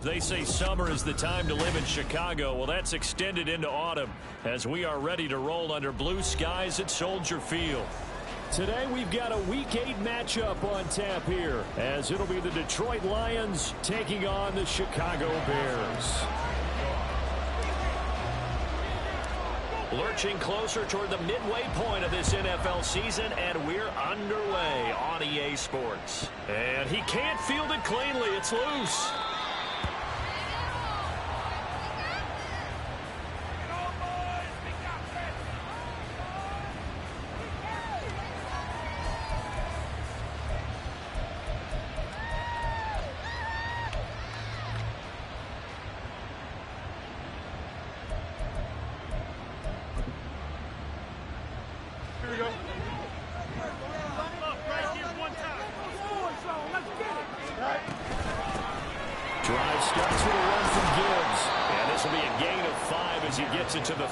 They say summer is the time to live in Chicago. Well, that's extended into autumn as we are ready to roll under blue skies at Soldier Field. Today we've got a Week 8 matchup on tap here as it'll be the Detroit Lions taking on the Chicago Bears. Lurching closer toward the midway point of this NFL season, and we're underway on EA Sports. And he can't field it cleanly. It's loose. Drive starts with a run from Gibbs. And this will be a gain of 5 as he gets it to the...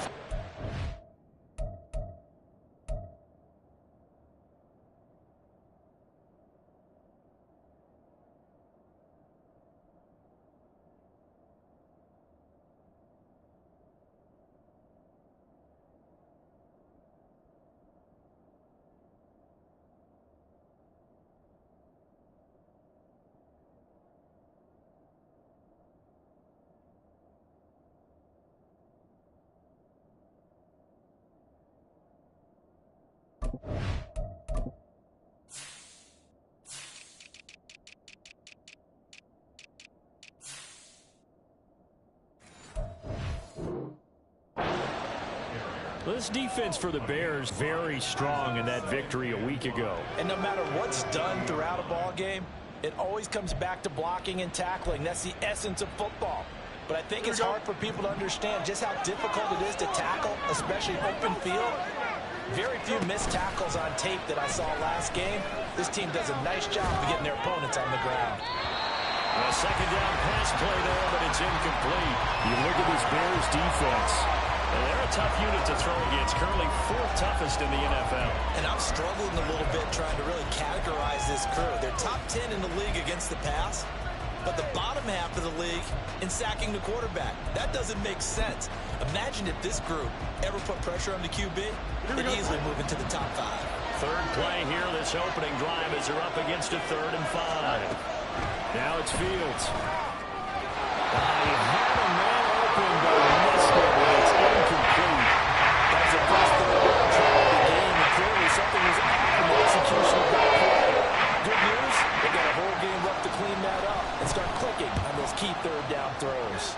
This defense for the Bears very strong in that victory a week ago. And no matter what's done throughout a ball game, it always comes back to blocking and tackling. That's the essence of football. But I think it's hard for people to understand just how difficult it is to tackle, especially open field. Very few missed tackles on tape that I saw last game. This team does a nice job of getting their opponents on the ground. A second down pass play there, but it's incomplete. You look at this Bears defense. They're a tough unit to throw against, currently 4th toughest in the NFL. And I'm struggling a little bit trying to really categorize this crew. They're top 10 in the league against the pass, but the bottom half of the league in sacking the quarterback. That doesn't make sense. Imagine if this group ever put pressure on the QB, they'd easily move into the top 5. Third play here, this opening drive as they're up against a 3rd and 5. Now it's Fields. He had a man open, but missed it. It's incomplete. That's the first third down try of the game, and clearly something was off in the execution of that play. Good news, they got a whole game left to clean that up and start clicking on those key third down throws.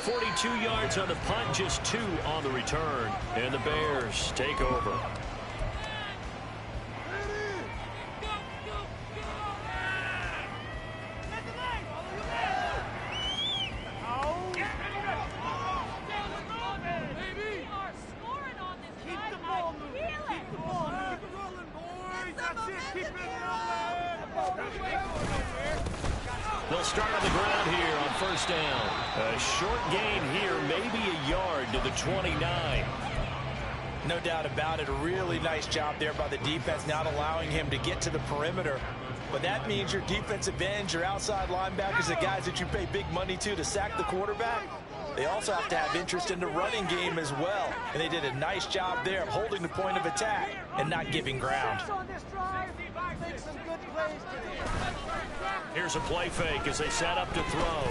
.42 yards on the punt, just 2 on the return, and the Bears take over. They'll start on the ground here on first down. A short gain here, maybe a yard to the 29. No doubt about it. A really nice job there by the defense, not allowing him to get to the perimeter. But that means your defensive ends, your outside linebackers, the guys that you pay big money to sack the quarterback, they also have to have interest in the running game as well. And they did a nice job there of holding the point of attack and not giving ground. Here's a play fake as they set up to throw.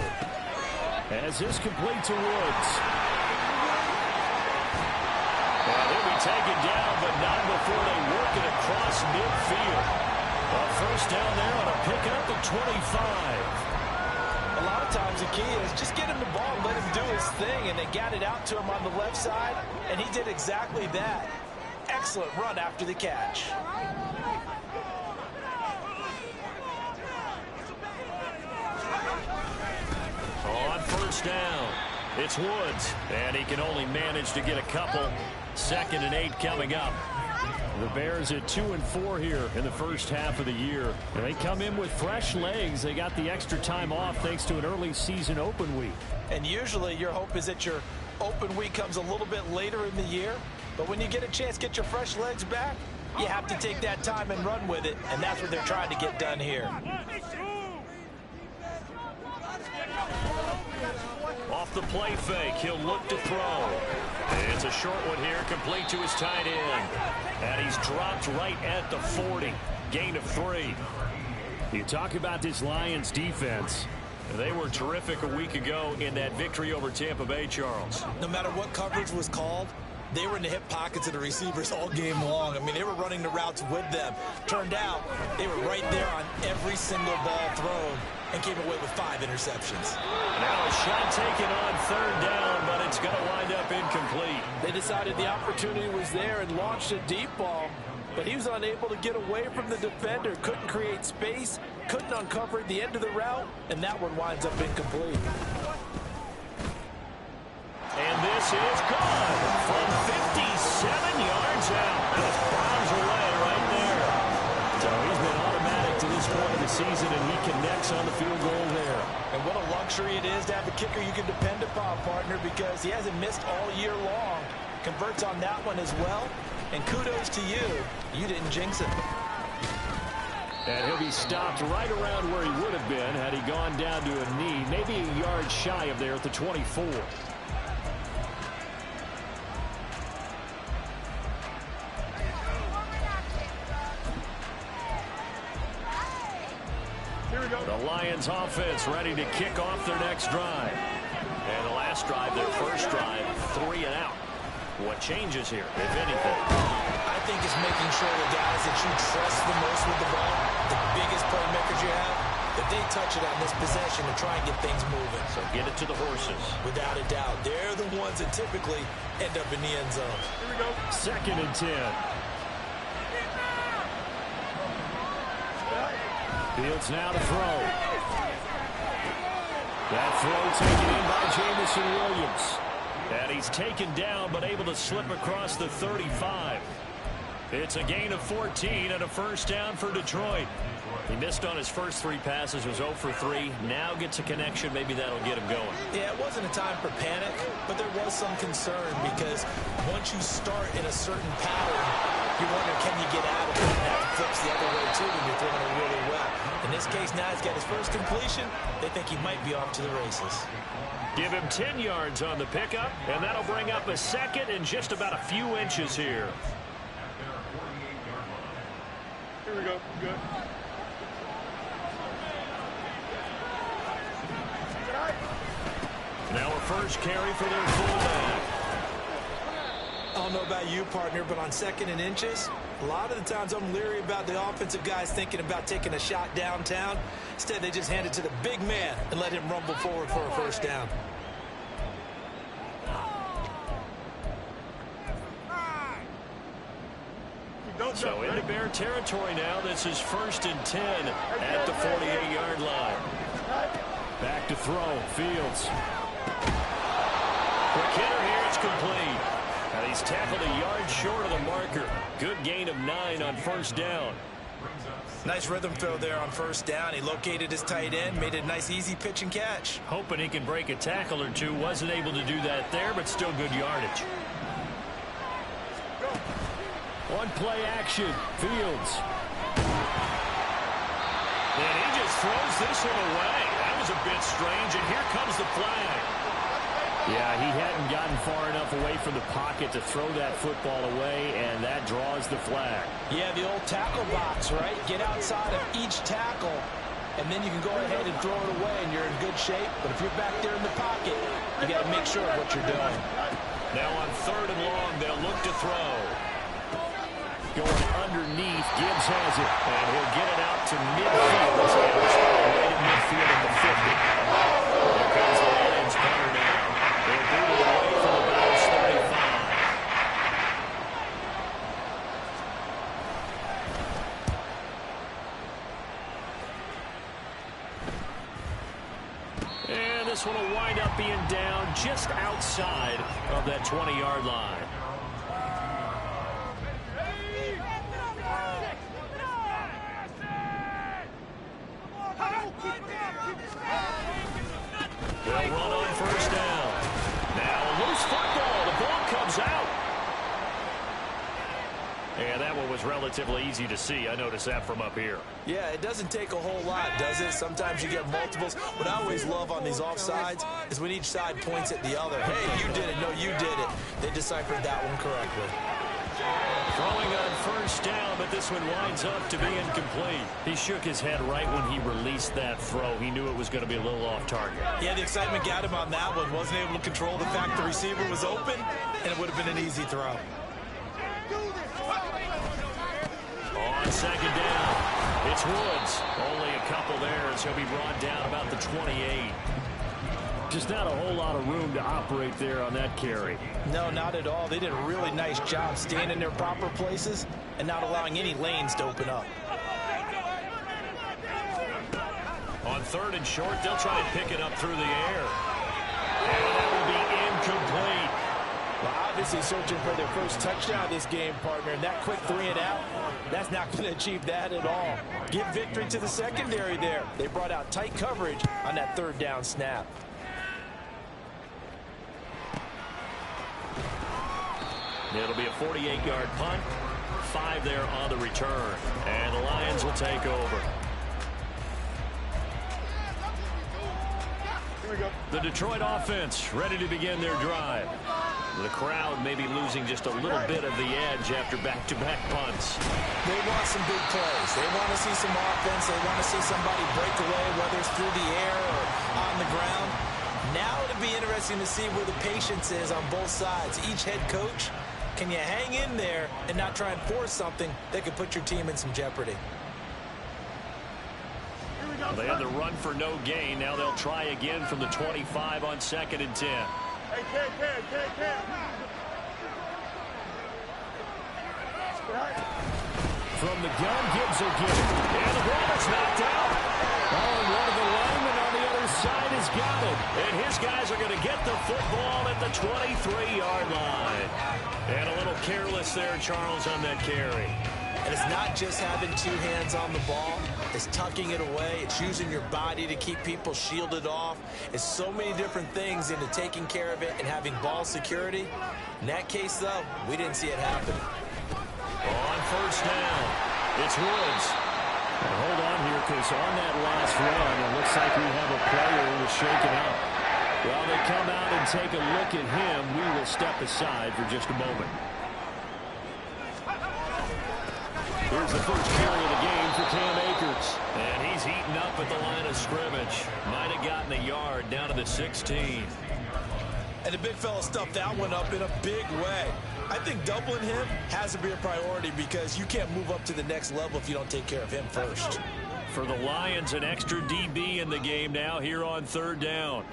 As this complete to Woods. Well, they'll be taken down, but not before they work it across midfield. A first down there on a pickup at 25. A lot of times the key is just get him the ball and let him do his thing, and they got it out to him on the left side, and he did exactly that. Excellent run after the catch. On first down, it's Woods, and he can only manage to get a couple. 2nd and 8 coming up. The Bears at 2-4 here in the first half of the year. And they come in with fresh legs. They got the extra time off thanks to an early season open week. And usually your hope is that your open week comes a little bit later in the year. But when you get a chance to get your fresh legs back, You have to take that time and run with it, and that's what they're trying to get done here. Off the play fake, he'll look to throw. It's a short one here, complete to his tight end. And he's dropped right at the 40. Gain of 3. You talk about this Lions defense. They were terrific a week ago in that victory over Tampa Bay, Charles. No matter what coverage was called, they were in the hip pockets of the receivers all game long. I mean, they were running the routes with them. Turned out, they were right there on every single ball thrown and came away with 5 interceptions. Now a shot taken on 3rd down, but it's going to wind up incomplete. They decided the opportunity was there and launched a deep ball, but he was unable to get away from the defender, couldn't create space, couldn't uncover the end of the route, and that one winds up incomplete. And this is good from 57 yards out. That bombs away right there. So he's been automatic to this point of the season, and he connects on the field goal there. And what a luxury it is to have a kicker you can depend upon, partner, because he hasn't missed all year long. Converts on that one as well. And kudos to you. You didn't jinx it. And he'll be stopped right around where he would have been had he gone down to a knee, maybe a yard shy of there at the 24. The Lions offense ready to kick off their next drive. And the last drive, their first drive, 3 and out. What changes here, if anything? I think it's making sure the guys that you trust the most with the ball, the biggest playmakers you have, that they touch it on this possession to try and get things moving. So get it to the horses. Without a doubt. They're the ones that typically end up in the end zone. Here we go. 2nd and 10. Fields now to throw. That throw taken in by Jamison Williams. And he's taken down but able to slip across the 35. It's a gain of 14 and a first down for Detroit. He missed on his first 3 passes, was 0 for 3. Now gets a connection. Maybe that'll get him going. Yeah, it wasn't a time for panic, but there was some concern because once you start in a certain pattern, you wonder, can you get out of it? And that flips the other way, too, when you're throwing it really well. In this case, now he's got his first completion. They think he might be off to the races. Give him 10 yards on the pickup, and that'll bring up a second and just about a few inches here. Here we go. Good. Now a first carry for their fullback. I don't know about you, partner, but on 2nd and inches, a lot of the times I'm leery about the offensive guys thinking about taking a shot downtown. Instead, they just hand it to the big man and let him rumble forward for a first down. So into Bear territory now. This is 1st and 10 at the 48-yard line. Back to throw. Fields. Quick hitter here. It's complete. And he's tackled a yard short of the marker. Good gain of 9 on first down. Nice rhythm throw there on first down. He located his tight end, made a nice easy pitch and catch. Hoping he can break a tackle or two. Wasn't able to do that there, but still good yardage. One play action. Fields. And he just throws this one away. That was a bit strange, and here comes the flag. Yeah, he hadn't gotten far enough away from the pocket to throw that football away, and that draws the flag. Yeah, the old tackle box, right? Get outside of each tackle, and then you can go ahead and throw it away, and you're in good shape. But if you're back there in the pocket, you got to make sure of what you're doing. Now on 3rd and long, they'll look to throw. Going underneath, Gibbs has it, and he'll get it out to midfield. Right in midfield at the 50. Here comes the Lions punter now. They'll boot it away from the Bears 35. And this one will wind up being down just outside of that 20-yard line. They'll run on first down. Now a loose football. The ball comes out. And that one was relatively easy to see. I noticed that from up here. Yeah, it doesn't take a whole lot, does it? Sometimes you get multiples. What I always love on these offsides is when each side points at the other. Hey, you did it. No, you did it. They deciphered that one correctly. Throwing on first down, but this one winds up to be incomplete. He shook his head right when he released that throw. He knew it was going to be a little off target. Yeah, the excitement got him on that one. Wasn't able to control the fact the receiver was open, and it would have been an easy throw. On second down, it's Woods. Only a couple there as he'll be brought down about the 28. Just not a whole lot of room to operate there on that carry. No, not at all. They did a really nice job staying in their proper places and not allowing any lanes to open up. On third and short, they'll try and pick it up through the air. And that will be incomplete. Well, obviously searching for their first touchdown this game, partner. And that quick 3 and out, that's not going to achieve that at all. Give victory to the secondary there. They brought out tight coverage on that third down snap. It'll be a 48-yard punt. 5 there on the return. And the Lions will take over. The Detroit offense ready to begin their drive. The crowd may be losing just a little bit of the edge after back-to-back punts. They want some big plays. They want to see some offense. They want to see somebody break away, whether it's through the air or on the ground. Now it'll be interesting to see where the patience is on both sides. Each head coach, can you hang in there and not try and force something that could put your team in some jeopardy? They had the run for no gain. Now they'll try again from the 25 on 2nd and 10. From the gun, Gibbs will get it. And the ball is knocked out. Oh, and one of the linemen on the other side has got it. And his guys are going to get the football at the 23-yard line. And a little careless there, Charles, on that carry. And it's not just having 2 hands on the ball. It's tucking it away. It's using your body to keep people shielded off. It's so many different things into taking care of it and having ball security. In that case, though, we didn't see it happen. On first down, it's Woods. And hold on here, because on that last run, it looks like we have a player who was shaken up. While they come out and take a look at him, we will step aside for just a moment. Here's the first carry of the game for Cam Akers. And he's heating up at the line of scrimmage. Might have gotten a yard down to the 16. And the big fella stuffed that one up in a big way. I think doubling him has to be a priority because you can't move up to the next level if you don't take care of him first. For the Lions, an extra DB in the game now here on third down.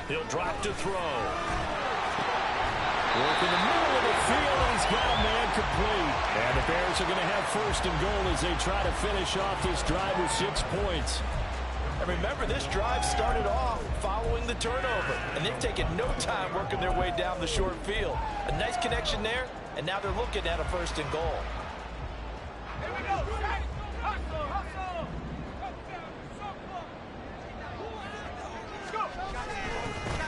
He'll drop to throw. Work in the middle of the field, and he's got a man complete. And the Bears are going to have first and goal as they try to finish off this drive with 6 points. And remember, this drive started off following the turnover, and they've taken no time working their way down the short field. A nice connection there, and now they're looking at a first and goal.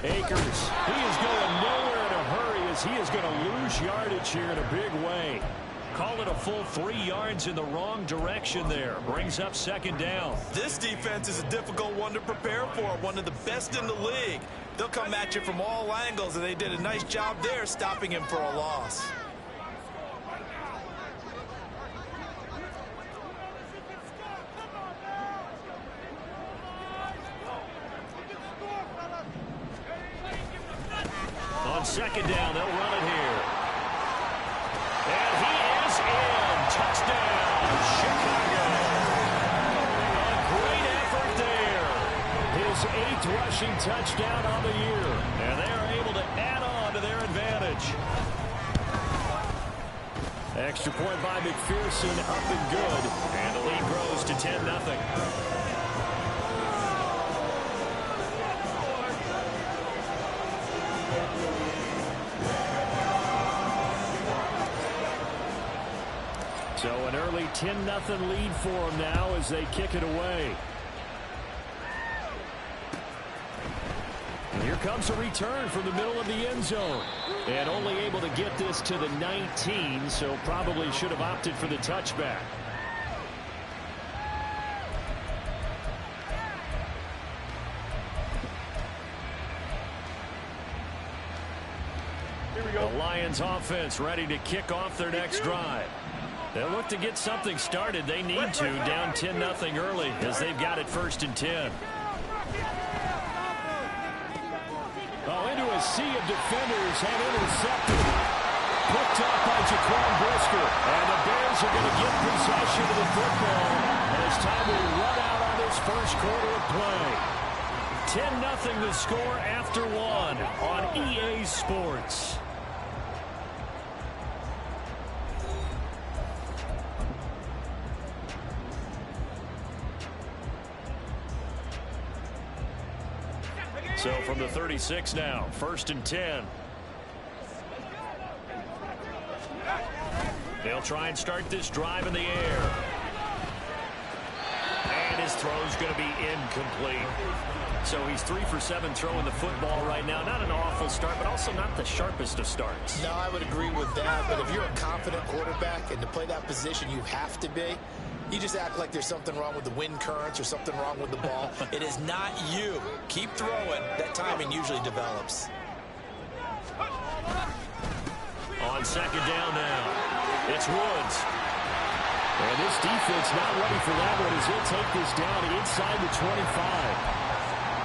Akers, he is going nowhere in a hurry as he is going to lose yardage here in a big way. Call it a full 3 yards in the wrong direction there. Brings up second down. This defense is a difficult one to prepare for, one of the best in the league. They'll come at you from all angles, and they did a nice job there stopping him for a loss. On second down, they'll run it here. And he is in. Touchdown, Chicago. A great effort there. His 8th rushing touchdown on the year. And they are able to add on to their advantage. Extra point by McPherson, up and good. And the lead grows to 10-0. So an early 10-0 lead for them now as they kick it away. And here Here comes a return from the middle of the end zone. And only able to get this to the 19, so probably should have opted for the touchback. The Lions offense ready to kick off their next drive. They'll look to get something started. They need to, down 10-0 early as they've got it 1st and 10. Oh, into a sea of defenders and intercepted. Picked up by Jaquan Brisker. And the Bears are going to get possession of the football. And it's time to run out on this first quarter of play. 10-0 the score after 1 on EA Sports. So from the 36 now, 1st and 10. They'll try and start this drive in the air. And his throw's going to be incomplete. So he's 3 for 7 throwing the football right now. Not an awful start, but also not the sharpest of starts. No, I would agree with that. But if you're a confident quarterback and to play that position, you have to be. You just act like there's something wrong with the wind currents or something wrong with the ball. It is not you. Keep throwing. That timing usually develops. On 2nd down now, it's Woods. And this defense not ready for that one as he'll take this down inside the 25.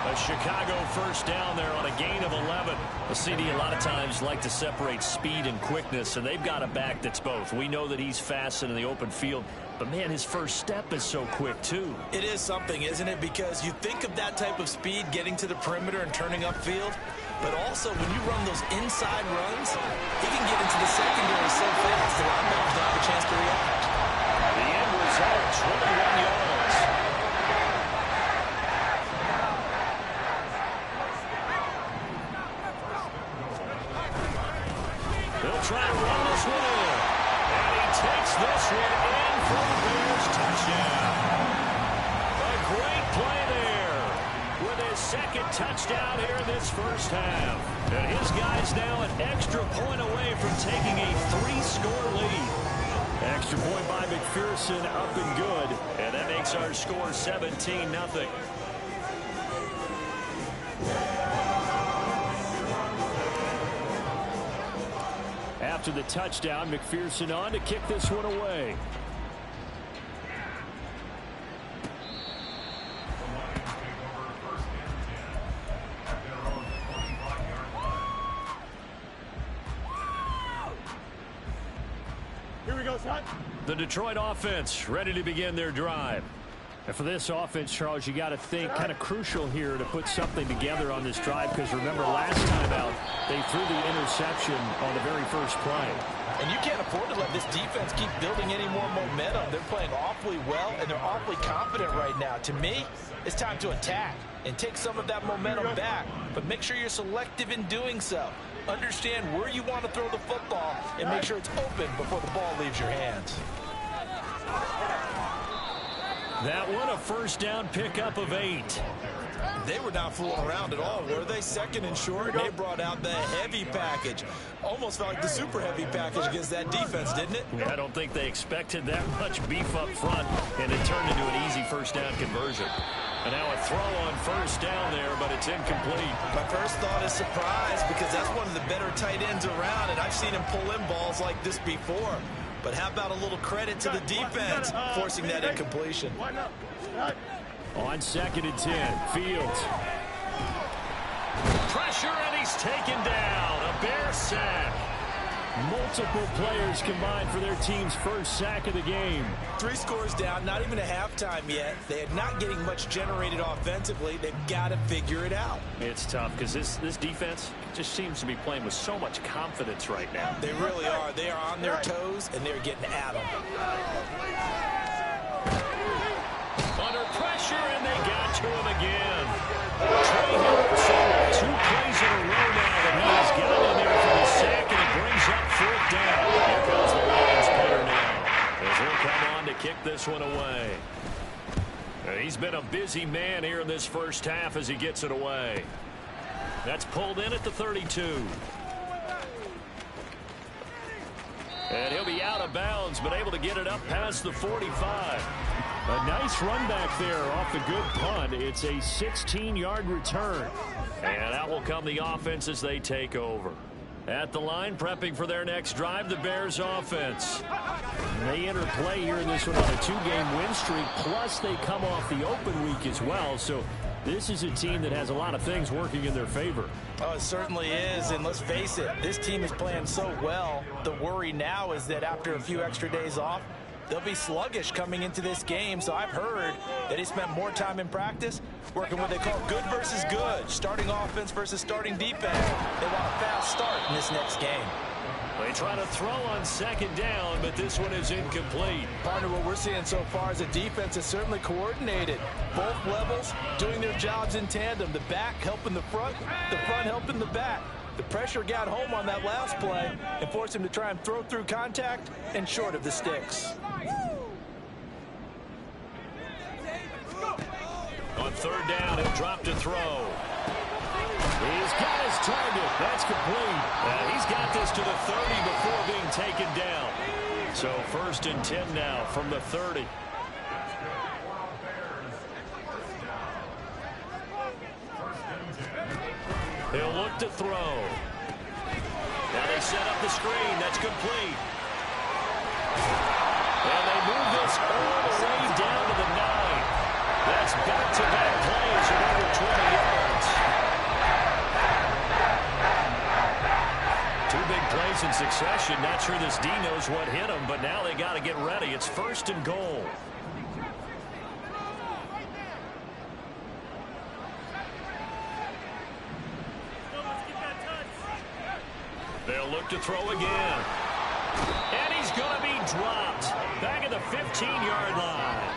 A Chicago 1st down there on a gain of 11. The CD a lot of times like to separate speed and quickness, and they've got a back that's both. We know that he's fast in the open field, but man, his first step is so quick too. It is something, isn't it? Because you think of that type of speed getting to the perimeter and turning upfield, but also when you run those inside runs, he can get into the secondary so fast the linebackers don't have a chance to react. The end result, 21 yards. They'll try to run this one in. And he takes this one in for the Bears touchdown. A great play there with his 2nd touchdown here in this first half. And his guys now an extra point away from taking a 3-score lead. Extra point by McPherson up and good. And that makes our score 17-0. After the touchdown, McPherson on to kick this one away. Here we go, son. The Detroit offense ready to begin their drive. And for this offense, Charles, you got to think kind of crucial here to put something together on this drive, because remember last time out they threw the interception on the very first play. And you can't afford to let this defense keep building any more momentum. They're playing awfully well, and they're awfully confident right now. To me, it's time to attack and take some of that momentum back, but make sure you're selective in doing so. Understand where you want to throw the football and make sure it's open before the ball leaves your hands. That one a 1st down pickup of 8. They were not fooling around at all, were they? 2nd and short, they brought out the heavy package. Almost felt like the super heavy package against that defense, didn't it? I don't think they expected that much beef up front, and it turned into an easy 1st down conversion. And now a throw on 1st down there, but it's incomplete. My first thought is surprise, because that's one of the better tight ends around, and I've seen him pull in balls like this before. But how about a little credit to the defense forcing that incompletion? On 2nd and 10, Fields. Pressure, and he's taken down. A Bear sack. Multiple players combined for their team's first sack of the game. 3 scores down, not even a halftime yet. They are not getting much generated offensively. They've got to figure it out. It's tough because this defense just seems to be playing with so much confidence right now. They really are. They are on their toes, and they're getting at them. Under pressure, and they got to him again. Trey Hendrickson, 2 plays in a row now that he has got in there for the sack, and it brings up 4th down. Here comes the Lions player now, as he'll come on to kick this one away. He's been a busy man here in this first half as he gets it away. That's pulled in at the 32. And he'll be out of bounds, but able to get it up past the 45. A nice run back there off the good punt. It's a 16-yard return. And out will come the offense as they take over. At the line, prepping for their next drive, the Bears offense. They enter play here in this one on a 2-game win streak, plus they come off the open week as well. So this is a team that has a lot of things working in their favor. Oh, it certainly is, and let's face it, this team is playing so well. The worry now is that after a few extra days off, they'll be sluggish coming into this game. So I've heard that he spent more time in practice working what they call good versus good, starting offense versus starting defense. They want a fast start in this next game. They try to throw on second down, but this one is incomplete. Partner, what we're seeing so far is a defense is certainly coordinated. Both levels doing their jobs in tandem. The back helping the front helping the back. The pressure got home on that last play and forced him to try and throw through contact and short of the sticks. On third down, he'll drop to throw. He's got his target. That's complete. He's got this to the 30 before being taken down. So 1st and 10 now from the 30. He'll look to throw. Now they set up the screen. That's complete. And they move this all the way down to the 9. That's back-to-back plays of over 20 yards. 2 big plays in succession. Not sure this D knows what hit him, but now they got to get ready. It's 1st and goal. They'll look to throw again. And he's going to be dropped. Back at the 15-yard line.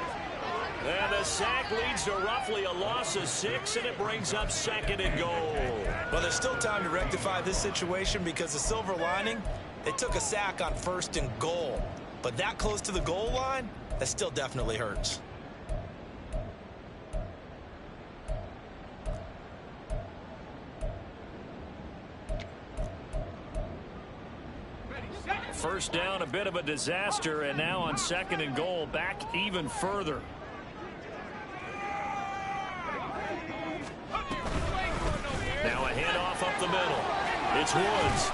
And the sack leads to roughly a loss of 6, and it brings up 2nd and goal. Well, there's still time to rectify this situation because the silver lining, they took a sack on 1st and goal. But that close to the goal line, that still definitely hurts. First down, a bit of a disaster, and now on 2nd and goal, back even further. Now a handoff up the middle. It's Woods.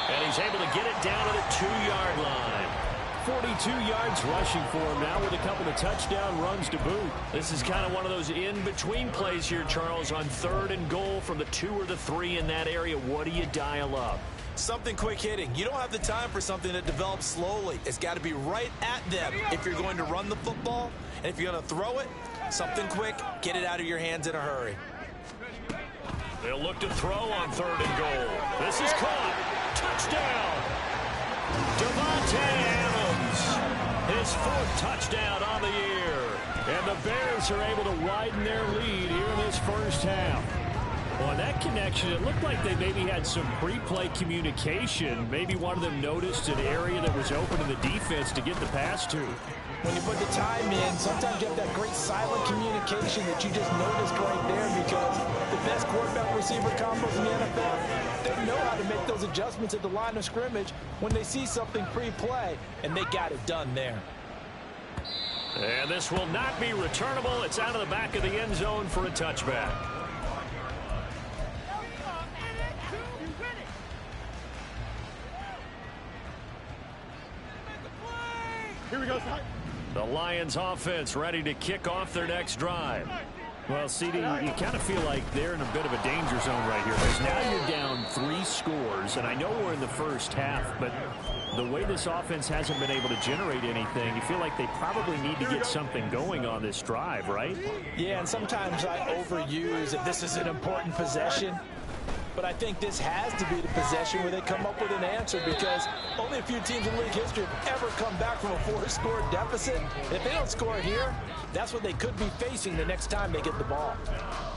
And he's able to get it down to the 2-yard line. 42 yards rushing for him now with a couple of touchdown runs to boot. This is kind of one of those in-between plays here, Charles, on 3rd and goal from the 2 or the 3 in that area. What do you dial up? Something quick hitting. You don't have the time for something that develops slowly. It's got to be right at them if you're going to run the football. And if you're going to throw it, something quick, get it out of your hands in a hurry. They'll look to throw on 3rd and goal. This is caught. Touchdown. Davante Adams. His 4th touchdown on the year. And the Bears are able to widen their lead here in this first half. Well, on that connection, it looked like they maybe had some pre-play communication. Maybe one of them noticed an area that was open in the defense to get the pass to. When you put the time in, sometimes you have that great silent communication that you just noticed right there because the best quarterback receiver combos in the NFL, they know how to make those adjustments at the line of scrimmage when they see something pre-play, and they got it done there. And this will not be returnable. It's out of the back of the end zone for a touchback. Here we go, son. The Lions offense ready to kick off their next drive. Well, CD, you kind of feel like they're in a bit of a danger zone right here because now you're down 3 scores, and I know we're in the first half, but the way this offense hasn't been able to generate anything, you feel like they probably need to get something going on this drive, right? Yeah, and sometimes I overuse if this is an important possession. But I think this has to be the possession where they come up with an answer because only a few teams in league history have ever come back from a 4-score deficit. If they don't score here, that's what they could be facing the next time they get the ball.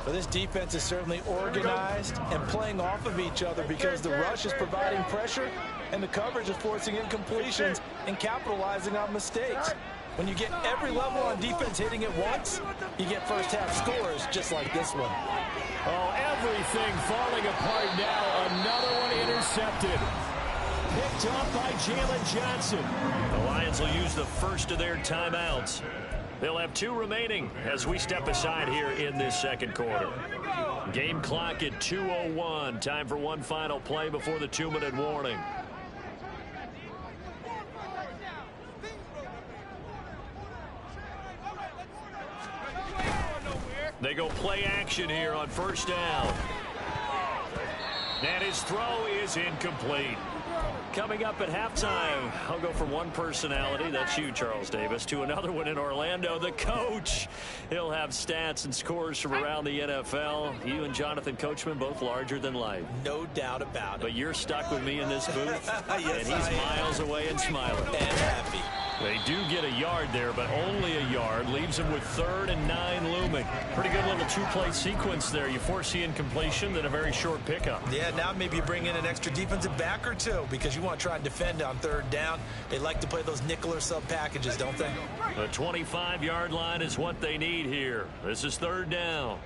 But this defense is certainly organized and playing off of each other because the rush is providing pressure and the coverage is forcing incompletions and capitalizing on mistakes. When you get every level on defense hitting at once, you get first half scores just like this one. Oh, everything falling apart now. Another one intercepted. Picked off by Jalen Johnson. The Lions will use the first of their timeouts. They'll have 2 remaining as we step aside here in this second quarter. Game clock at 2:01. Time for one final play before the 2-minute warning. They go play action here on first down. And his throw is incomplete. Coming up at halftime, I'll go from one personality, that's you, Charles Davis, to another one in Orlando, the coach. He'll have stats and scores from around the NFL. You and Jonathan Coachman, both larger than life. No doubt about it. But you're stuck with me in this booth, Yes, and he's miles away and smiling. And happy. They do get a yard there, but only a yard. Leaves them with 3rd and 9 looming. Pretty good little 2-play sequence there. You force the incompletion, then a very short pickup. Yeah, now maybe you bring in an extra defensive back or 2 because you want to try and defend on 3rd down. They like to play those nickel or sub packages, don't they? The 25-yard line is what they need here. This is 3rd down.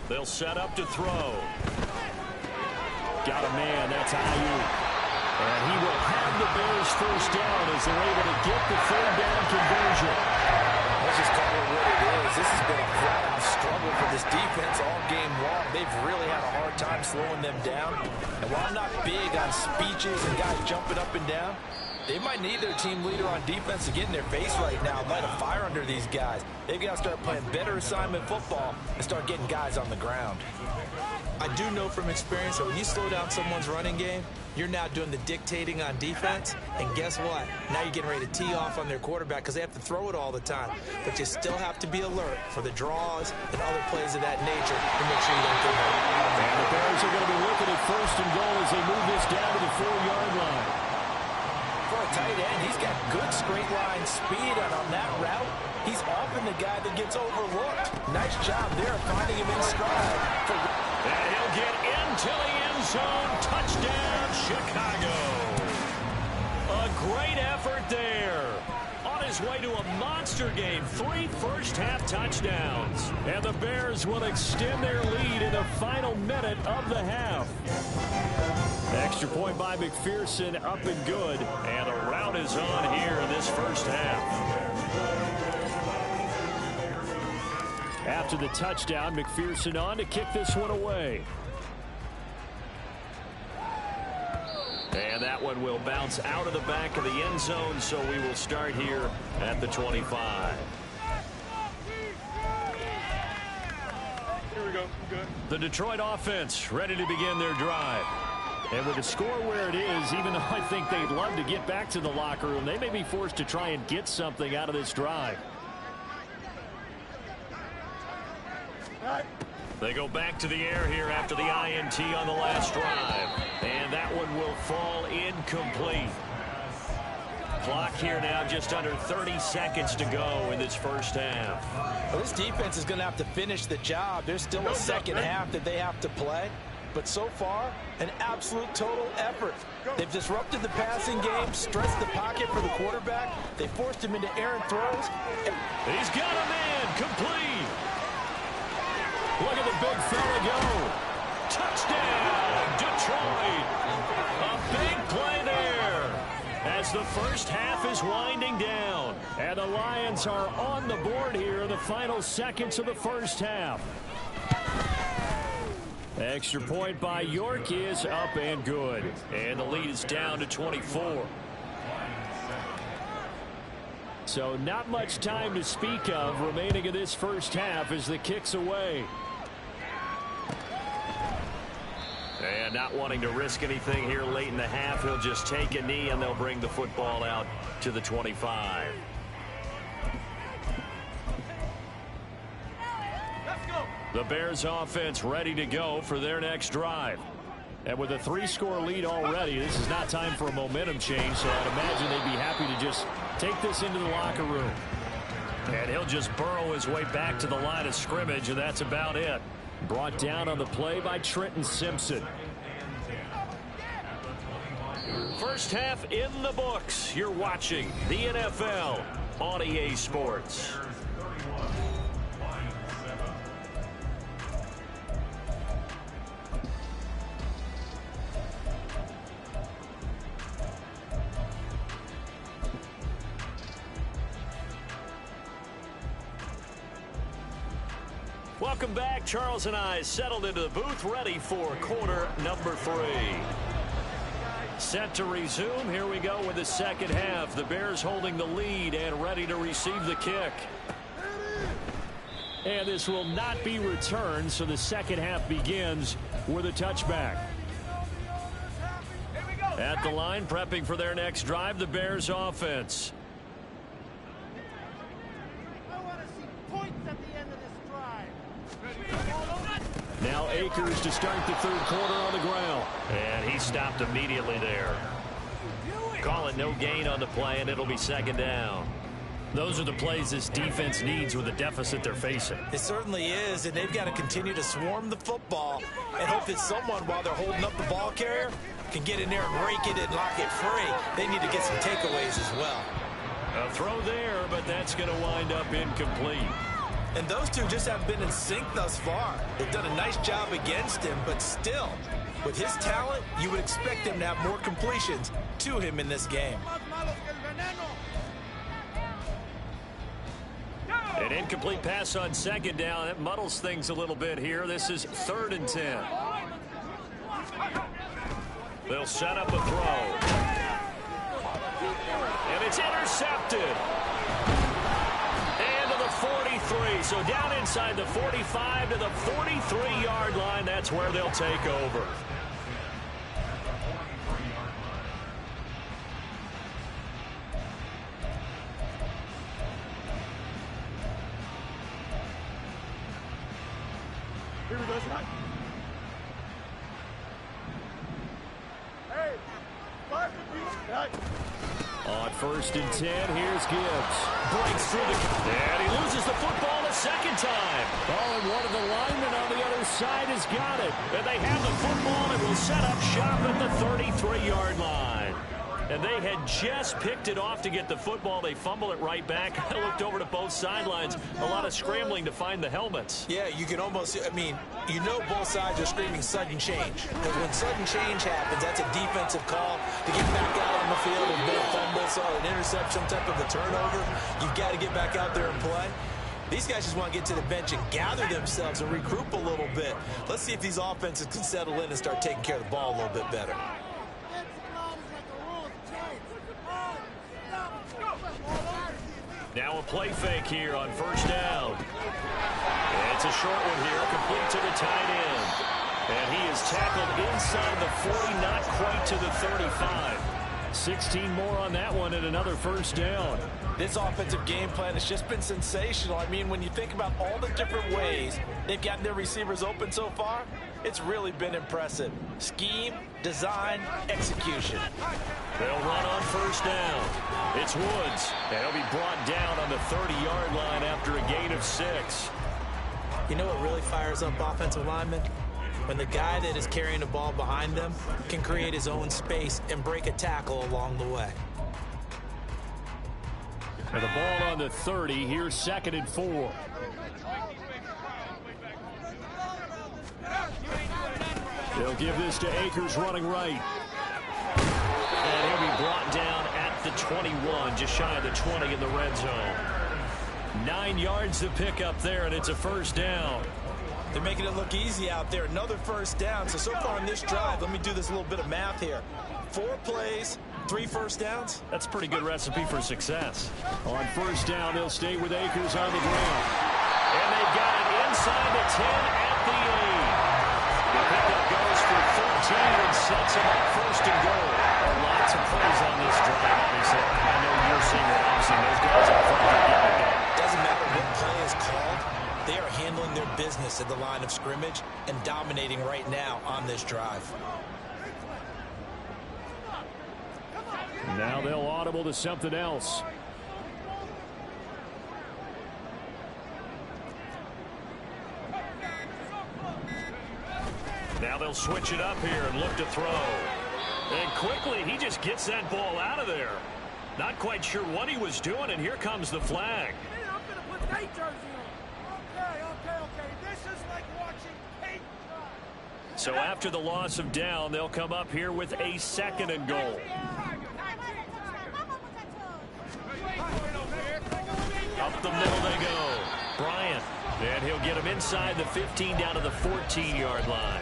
They'll set up to throw. Got a man, that's Ayuk. And he will have the Bears first down as they're able to get the 3rd down conversion. Let's just call it what it is. This has been a flat-out struggle for this defense all game long. They've really had a hard time slowing them down. And while I'm not big on speeches and guys jumping up and down, they might need their team leader on defense to get in their face right now and light a fire under these guys. They've got to start playing better assignment football and start getting guys on the ground. I do know from experience that when you slow down someone's running game, you're now doing the dictating on defense. And guess what? Now you're getting ready to tee off on their quarterback because they have to throw it all the time. But you still have to be alert for the draws and other plays of that nature to make sure you don't get hurt. And the Bears are going to be looking at 1st and goal as they move this down to the 4-yard line. For a tight end, he's got good straight line speed, and on that route, he's often the guy that gets overlooked. Nice job there of finding him in stride. And he'll get into the end zone. Touchdown, Chicago. A great effort there. On his way to a monster game. 3 first-half touchdowns. And the Bears will extend their lead in the final minute of the half. Extra point by McPherson, up and good. And the route is on here in this first half. After the touchdown, McPherson on to kick this one away. And that one will bounce out of the back of the end zone, so we will start here at the 25. Here we go. Good. The Detroit offense ready to begin their drive. And with the score where it is, even though I think they'd love to get back to the locker room, they may be forced to try and get something out of this drive. They go back to the air here after the INT on the last drive. And that one will fall incomplete. Clock here now just under 30 seconds to go in this first half. Well, this defense is going to have to finish the job. There's still a second half that they have to play. But so far, an absolute total effort. They've disrupted the passing game, stressed the pocket for the quarterback. They forced him into errant throws. He's got a man, complete. Look at the big fella go. Touchdown, Detroit. A big play there as the first half is winding down. And the Lions are on the board here in the final seconds of the first half. Extra point by York is up and good. And the lead is down to 24. So not much time to speak of remaining in this first half as the kick's away. And not wanting to risk anything here late in the half, he'll just take a knee and they'll bring the football out to the 25. The Bears offense ready to go for their next drive. And with a 3-score lead already, this is not time for a momentum change, so I'd imagine they'd be happy to just take this into the locker room. And he'll just burrow his way back to the line of scrimmage, and that's about it. Brought down on the play by Trenton Simpson. First half in the books. You're watching the NFL on EA Sports. Welcome back. Charles and I settled into the booth, ready for quarter number 3. Set to resume. Here we go with the second half. The Bears holding the lead and ready to receive the kick. And this will not be returned, so the second half begins with a touchback. At the line, prepping for their next drive, the Bears offense. Now Akers to start the third quarter on the ground. And he stopped immediately there. Call it no gain on the play, and it'll be second down. Those are the plays this defense needs with the deficit they're facing. It certainly is, and they've got to continue to swarm the football and hope that someone, while they're holding up the ball carrier, can get in there and rake it and lock it free. They need to get some takeaways as well. A throw there, but that's going to wind up incomplete. And those two just haven't been in sync thus far. They've done a nice job against him, but still, with his talent, you would expect him to have more completions to him in this game. An incomplete pass on second down. That muddles things a little bit here. This is 3rd and 10. They'll set up a throw. And it's intercepted. 43, so down inside the 45 to the 43-yard line. That's where they'll take over. Here we go, Scott. Hey, 5 On 1st and 10, here's Gibbs. Breaks through and he loses the football a second time. Oh, and one of the linemen on the other side has got it. And they have the football and will set up shop at the 33-yard line. And they had just picked it off to get the football. They fumble it right back. I looked over to both sidelines. A lot of scrambling to find the helmets. Yeah, you can almost, I mean, you know both sides are screaming sudden change. Because when sudden change happens, that's a defensive call to get back out on the field. There's been a fumble, so an interception, type of a turnover. You've got to get back out there and play. These guys just want to get to the bench and gather themselves and regroup a little bit. Let's see if these offenses can settle in and start taking care of the ball a little bit better. Now a play fake here on 1st down. It's a short one here, complete to the tight end. And he is tackled inside the 40, not quite to the 35. 16 more on that one and another 1st down. This offensive game plan has just been sensational. I mean, when you think about all the different ways they've gotten their receivers open so far, it's really been impressive. Scheme, design, execution. They'll run on 1st down. It's Woods, and he'll be brought down on the 30-yard line after a gain of 6. You know what really fires up offensive linemen? When the guy that is carrying the ball behind them can create his own space and break a tackle along the way. And the ball on the 30. Here's 2nd and 4. They'll give this to Akers running right. And he'll be brought down at the 21, just shy of the 20 in the red zone. 9 yards to pick up there, and it's a 1st down. They're making it look easy out there. Another 1st down. So far in this drive, let me do this little bit of math here. 4 plays, 3 1st downs. That's a pretty good recipe for success. On 1st down, they'll stay with Akers on the ground. And they've got it inside the 10 at the 8. The pickup goes for 13 and sets him up 1st and goal. Lots of plays on this drive, obviously. I know you're seeing it. Obviously, those guys up front are getting it done. Doesn't matter what play is called. They are handling their business at the line of scrimmage and dominating right now on this drive. Now they'll audible to something else. Now they'll switch it up here and look to throw. And quickly, he just gets that ball out of there. Not quite sure what he was doing, and here comes the flag. I'm going to put Tate jersey on. Okay. This is like watching Tate try. So after the loss of down, they'll come up here with a 2nd and goal. Up the middle they go. Bryant. And he'll get him inside the 15 down to the 14-yard line.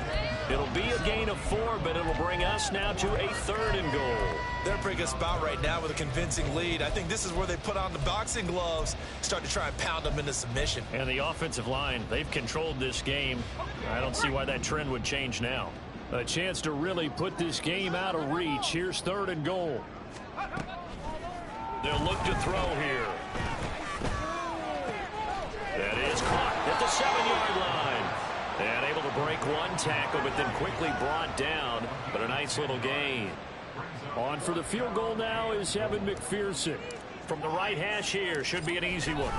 It'll be a gain of 4, but it'll bring us now to a 3rd and goal. They're in a pretty good spot right now with a convincing lead. I think this is where they put on the boxing gloves, start to try and pound them into submission. And the offensive line, they've controlled this game. I don't see why that trend would change now. A chance to really put this game out of reach. Here's 3rd and goal. They'll look to throw here. That is caught at the 7-yard line. And able to break one tackle, but then quickly brought down. But a nice little gain. On for the field goal now is Evan McPherson. From the right hash here, should be an easy one.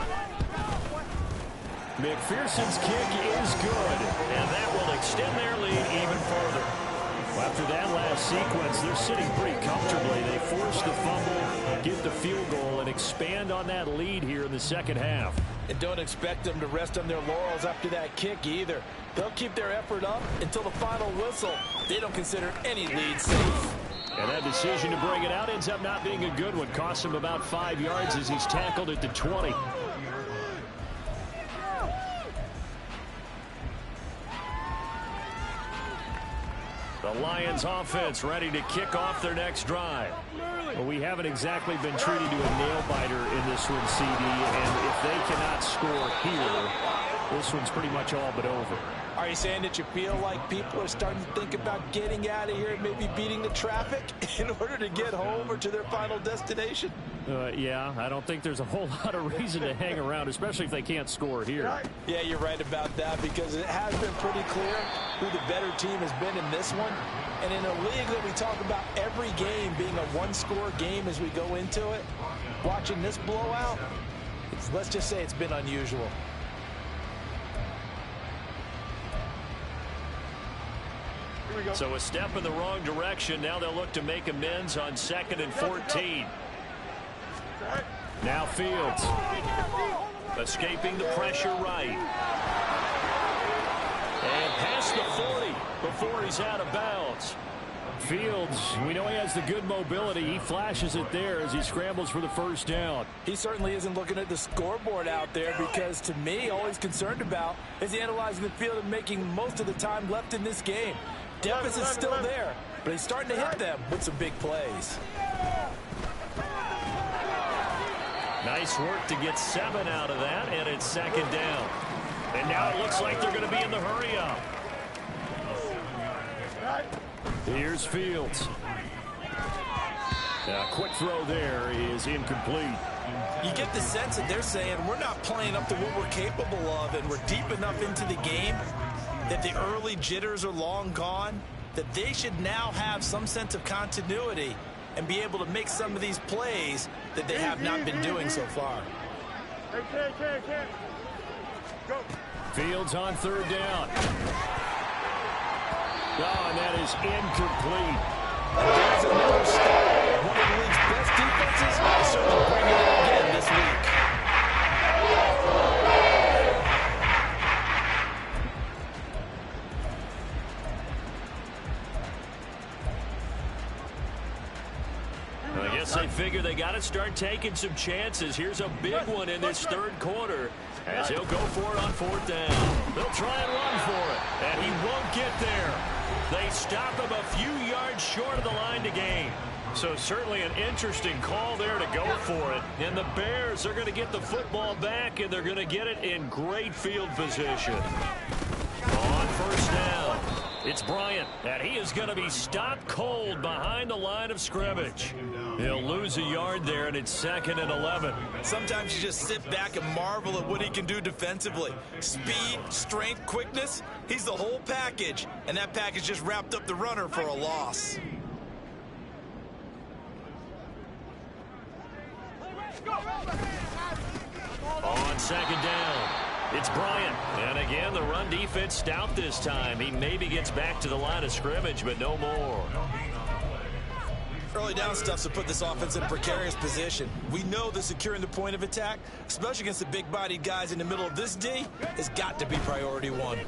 McPherson's kick is good, and that will extend their lead even further. After that last sequence, they're sitting pretty comfortably. They force the fumble, get the field goal, and expand on that lead here in the second half. And don't expect them to rest on their laurels after that kick either. They'll keep their effort up until the final whistle. They don't consider any lead safe. And that decision to bring it out ends up not being a good one. Costs him about 5 yards as he's tackled at the 20. The Lions offense ready to kick off their next drive. Well, we haven't exactly been treated to a nail-biter in this one, CD, and if they cannot score here, this one's pretty much all but over. Are you saying that you feel like people are starting to think about getting out of here and maybe beating the traffic in order to get home or to their final destination? Yeah, I don't think there's a whole lot of reason to hang around, especially if they can't score here. Yeah, you're right about that, because it has been pretty clear who the better team has been in this one. And in a league that we talk about every game being a one-score game as we go into it, watching this blowout, let's just say it's been unusual. So a step in the wrong direction. Now they'll look to make amends on 2nd and 14. Now Fields. Escaping the pressure right. And past the 40 before he's out of bounds. Fields, we know he has the good mobility. He flashes it there as he scrambles for the first down. He certainly isn't looking at the scoreboard out there, because to me, all he's concerned about is analyzing the field and making most of the time left in this game. Deficit's still there, but he's starting to hit them with some big plays. Nice work to get 7 out of that, and it's 2nd down. And now it looks like they're going to be in the hurry-up. Here's Fields. A quick throw there is incomplete. You get the sense that they're saying we're not playing up to what we're capable of, and we're deep enough into the game that the early jitters are long gone, that they should now have some sense of continuity and be able to make some of these plays that they have not been doing so far. Go. Fields on 3rd down. Oh, and that is incomplete. There's another step. One of the league's best defenses is certainly bringing it again this week. I guess they figure they got to start taking some chances. Here's a big one in this 3rd quarter as he'll go for it on 4th down. They'll try and run for it, and he won't get there. They stop him a few yards short of the line to gain. So certainly an interesting call there to go for it. And the Bears are going to get the football back, and they're going to get it in great field position. On 1st down, it's Bryant, and he is going to be stopped cold behind the line of scrimmage. He'll lose a yard there, and it's 2nd and 11. Sometimes you just sit back and marvel at what he can do defensively. Speed, strength, quickness, he's the whole package. And that package just wrapped up the runner for a loss. On 2nd down, it's Bryant. And again, the run defense stout this time. He maybe gets back to the line of scrimmage, but no more. Early down stuffs to put this offense in a precarious position. We know that securing the point of attack, especially against the big-bodied guys in the middle of this D, has got to be priority one. Able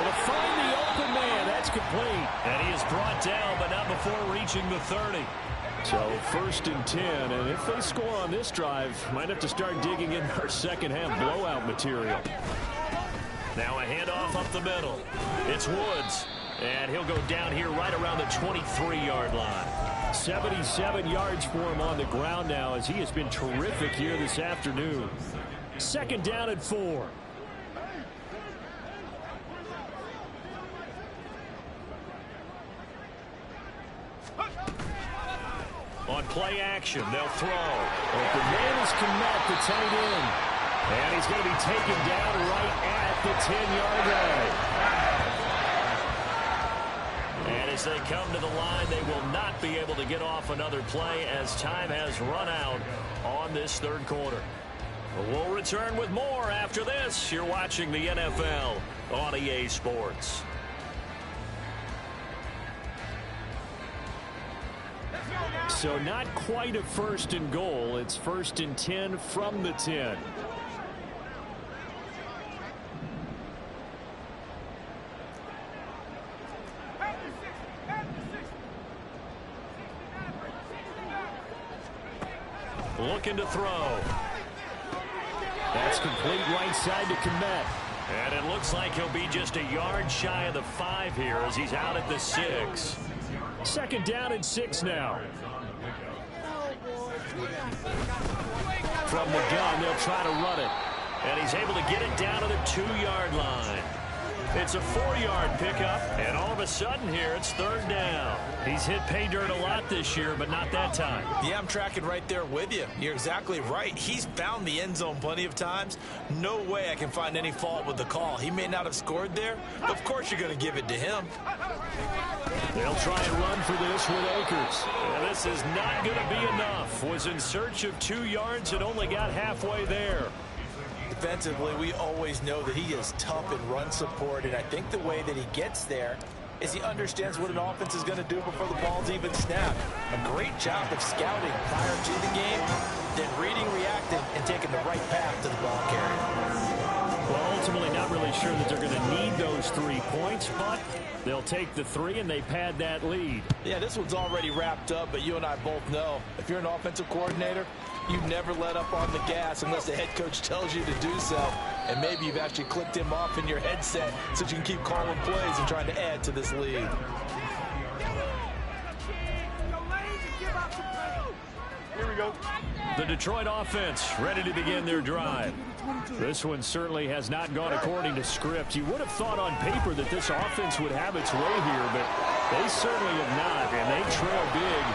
to find the open man. That's complete. And he is brought down, but not before reaching the 30. So 1st and 10, and if they score on this drive, might have to start digging in our second-half blowout material. Now a handoff up the middle. It's Woods, and he'll go down here right around the 23-yard line. 77 yards for him on the ground now, as he has been terrific here this afternoon. 2nd down and 4. On play action, they'll throw. Open man is Kmet, the tight end. And he's going to be taken down right at the 10-yard line. And as they come to the line, they will not be able to get off another play as time has run out on this 3rd quarter. We'll return with more after this. You're watching the NFL on EA Sports. So not quite a 1st and goal. It's 1st and 10 from the 10. Looking to throw. That's complete right side to Kmet. And it looks like he'll be just a yard shy of the 5 here as he's out at the 6. 2nd down and 6 now. From the gun, they'll try to run it. And he's able to get it down to the 2-yard line. It's a 4-yard pickup, and all of a sudden here, it's 3rd down. He's hit pay dirt a lot this year, but not that time. Yeah, I'm tracking right there with you. You're exactly right. He's found the end zone plenty of times. No way I can find any fault with the call. He may not have scored there, but of course you're going to give it to him. They'll try and run for this with Akers. And this is not going to be enough. Was in search of 2 yards and only got halfway there. Defensively, we always know that he is tough in run support, and I think the way that he gets there is he understands what an offense is going to do before the ball's even snapped. A great job of scouting prior to the game, then reading, reacting, and taking the right path to the ball carrier. Well, ultimately not really sure that they're going to need those 3 points, but they'll take the 3 and they pad that lead. Yeah, this one's already wrapped up, but you and I both know if you're an offensive coordinator, you never let up on the gas unless the head coach tells you to do so. And maybe you've actually clicked him off in your headset so you can keep calling plays and trying to add to this lead. Here we go. The Detroit offense ready to begin their drive. This one certainly has not gone according to script. You would have thought on paper that this offense would have its way here, but they certainly have not, and they trail big.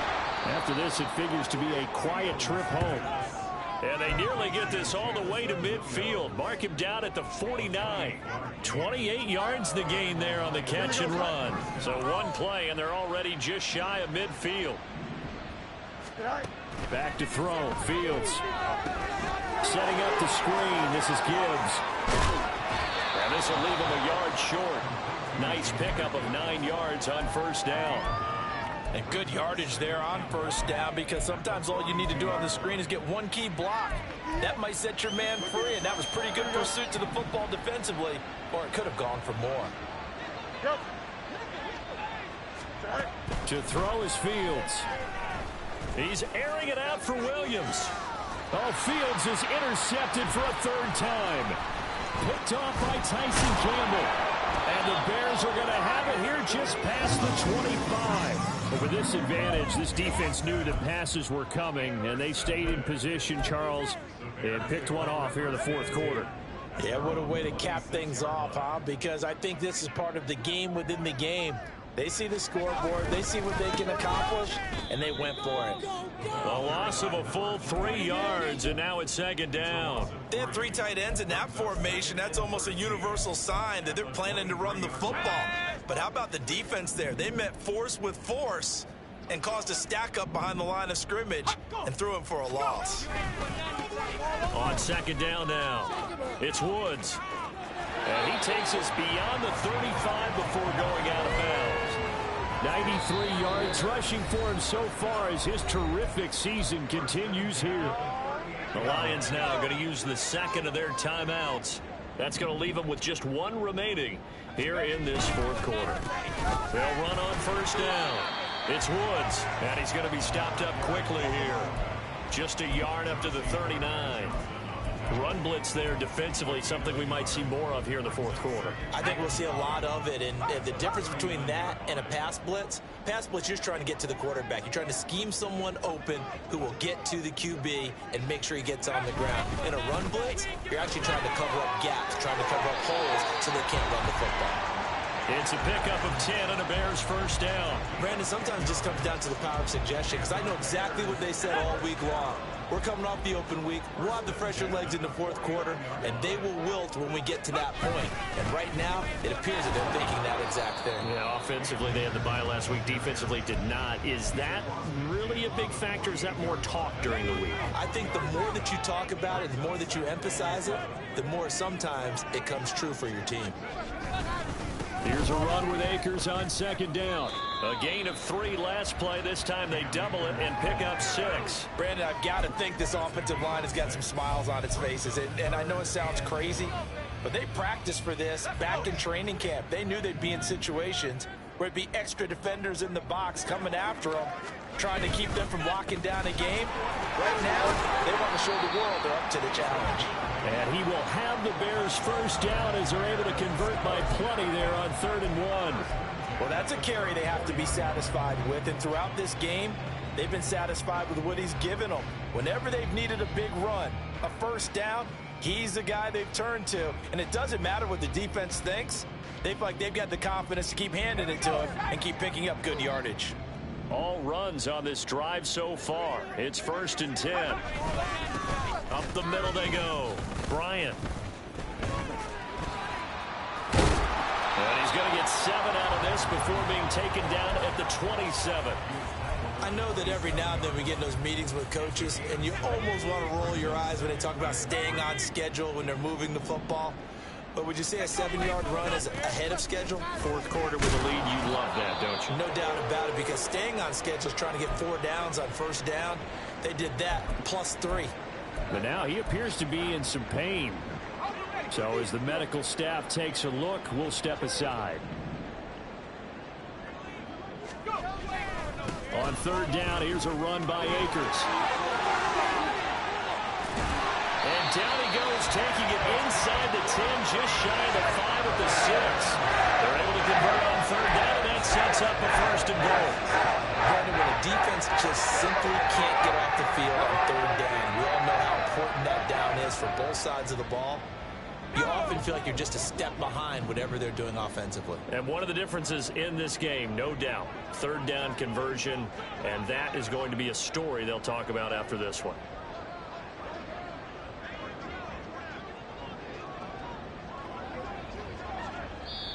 After this, it figures to be a quiet trip home. And they nearly get this all the way to midfield. Mark him down at the 49. 28 yards the gain there on the catch and run. So 1 play, and they're already just shy of midfield. Back to throw. Fields setting up the screen. This is Gibbs. And this will leave him a yard short. Nice pickup of 9 yards on 1st down. And good yardage there on 1st down, because sometimes all you need to do on the screen is get 1 key block. That might set your man free, and that was pretty good pursuit to the football defensively, or it could have gone for more. To throw is Fields. He's airing it out for Williams. Oh, Fields is intercepted for a 3rd time. Picked off by Tyson Campbell. And the Bears are going to have it here just past the 25. But with this advantage, this defense knew the passes were coming, and they stayed in position, Charles, and picked one off here in the 4th quarter. Yeah, what a way to cap things off, huh? Because I think this is part of the game within the game. They see the scoreboard, they see what they can accomplish, and they went for it. A loss of a full 3 yards, and now it's 2nd down. They have 3 tight ends in that formation. That's almost a universal sign that they're planning to run the football. But how about the defense there? They met force with force and caused a stack up behind the line of scrimmage and threw him for a loss. On 2nd down now, it's Woods. And he takes us beyond the 35 before going out of bounds. 93 yards rushing for him so far as his terrific season continues here. The Lions now going to use the second of their timeouts. That's going to leave them with just one remaining here in this fourth quarter. They'll run on first down. It's Woods, and he's going to be stopped up quickly here. Just a yard up to the 39. Run blitz there defensively, something we might see more of here in the fourth quarter. I think we'll see a lot of it, and the difference between that and a pass blitz, you're just trying to get to the quarterback. You're trying to scheme someone open who will get to the QB and make sure he gets on the ground. In a run blitz, you're actually trying to cover up gaps, trying to cover up holes so they can't run the football. It's a pickup of 10 and a Bears first down. Brandon, sometimes it just comes down to the power of suggestion, because I know exactly what they said all week long. We're coming off the open week. We'll have the fresher legs in the fourth quarter, and they will wilt when we get to that point. And right now, it appears that they're thinking that exact thing. Yeah, offensively, they had the bye last week. Defensively, did not. Is that really a big factor? Is that more talk during the week? I think the more that you talk about it, the more that you emphasize it, the more sometimes it comes true for your team. Here's a run with Akers on second down. A gain of 3 last play. This time they double it and pick up 6. Brandon, I've got to think this offensive line has got some smiles on its faces. And I know it sounds crazy, but they practiced for this back in training camp. They knew they'd be in situations where it'd be extra defenders in the box coming after them, trying to keep them from locking down a game. Right now, they want to show the world they're up to the challenge. And he will have the Bears first down as they're able to convert by plenty there on 3rd and 1. Well, that's a carry they have to be satisfied with. And throughout this game, they've been satisfied with what he's given them. Whenever they've needed a big run, a first down, he's the guy they've turned to. And it doesn't matter what the defense thinks. They feel like they've got the confidence to keep handing it to him and keep picking up good yardage. All runs on this drive so far. It's 1st and 10. Up the middle they go. Bryant. And he's going to get 7 out of this before being taken down at the 27. I know that every now and then we get in those meetings with coaches, and you almost want to roll your eyes when they talk about staying on schedule when they're moving the football. But would you say a 7-yard run is ahead of schedule? Fourth quarter with a lead, you love that, don't you? No doubt about it, because staying on schedule is trying to get 4 downs on first down. They did that, plus 3. But now he appears to be in some pain. So as the medical staff takes a look, we'll step aside. On 3rd down, here's a run by Akers. And down he goes, taking it inside the 10, just shy of the 5 at the 6. They're able to convert on 3rd down, and that sets up a 1st and goal. Brandon, when a defense just simply can't get off the field on 3rd down, we all know how important that down is for both sides of the ball. You often feel like you're just a step behind whatever they're doing offensively. And one of the differences in this game, no doubt, 3rd down conversion, and that is going to be a story they'll talk about after this one.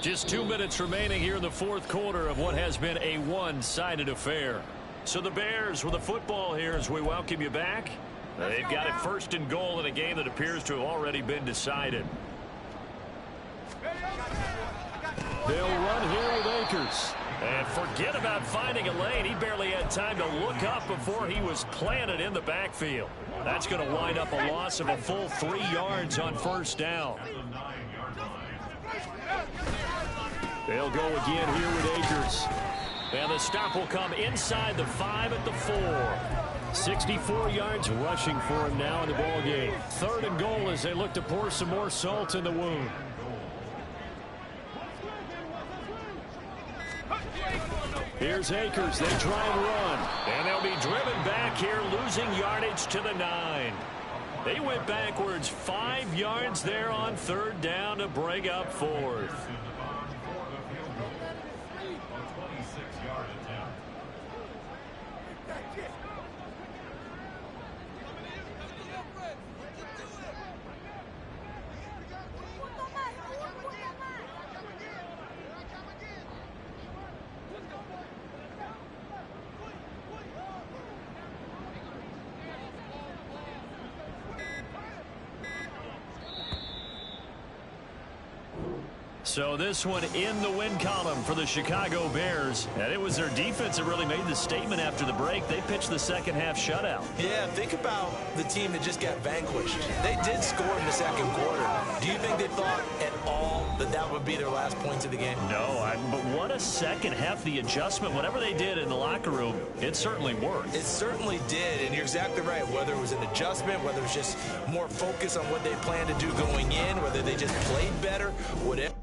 Just 2 minutes remaining here in the fourth quarter of what has been a one-sided affair. So the Bears with the football here as we welcome you back. They've got it 1st and goal in a game that appears to have already been decided. They'll run here with Akers. And forget about finding a lane. He barely had time to look up before he was planted in the backfield. That's going to wind up a loss of a full 3 yards on 1st down. They'll go again here with Akers. And the stop will come inside the 5 at the 4. 64 yards rushing for him now in the ball game. 3rd and goal as they look to pour some more salt in the wound. Here's Akers. They try and run. And they'll be driven back here, losing yardage to the 9. They went backwards 5 yards there on 3rd down to bring up 4th. So this one in the win column for the Chicago Bears. And it was their defense that really made the statement after the break. They pitched the second half shutout. Yeah, think about the team that just got vanquished. They did score in the second quarter. Do you think they thought at all that that would be their last points of the game? No, but what a second half. The adjustment, whatever they did in the locker room, it certainly worked. It certainly did, and you're exactly right. Whether it was an adjustment, whether it was just more focus on what they planned to do going in, whether they just played better, whatever.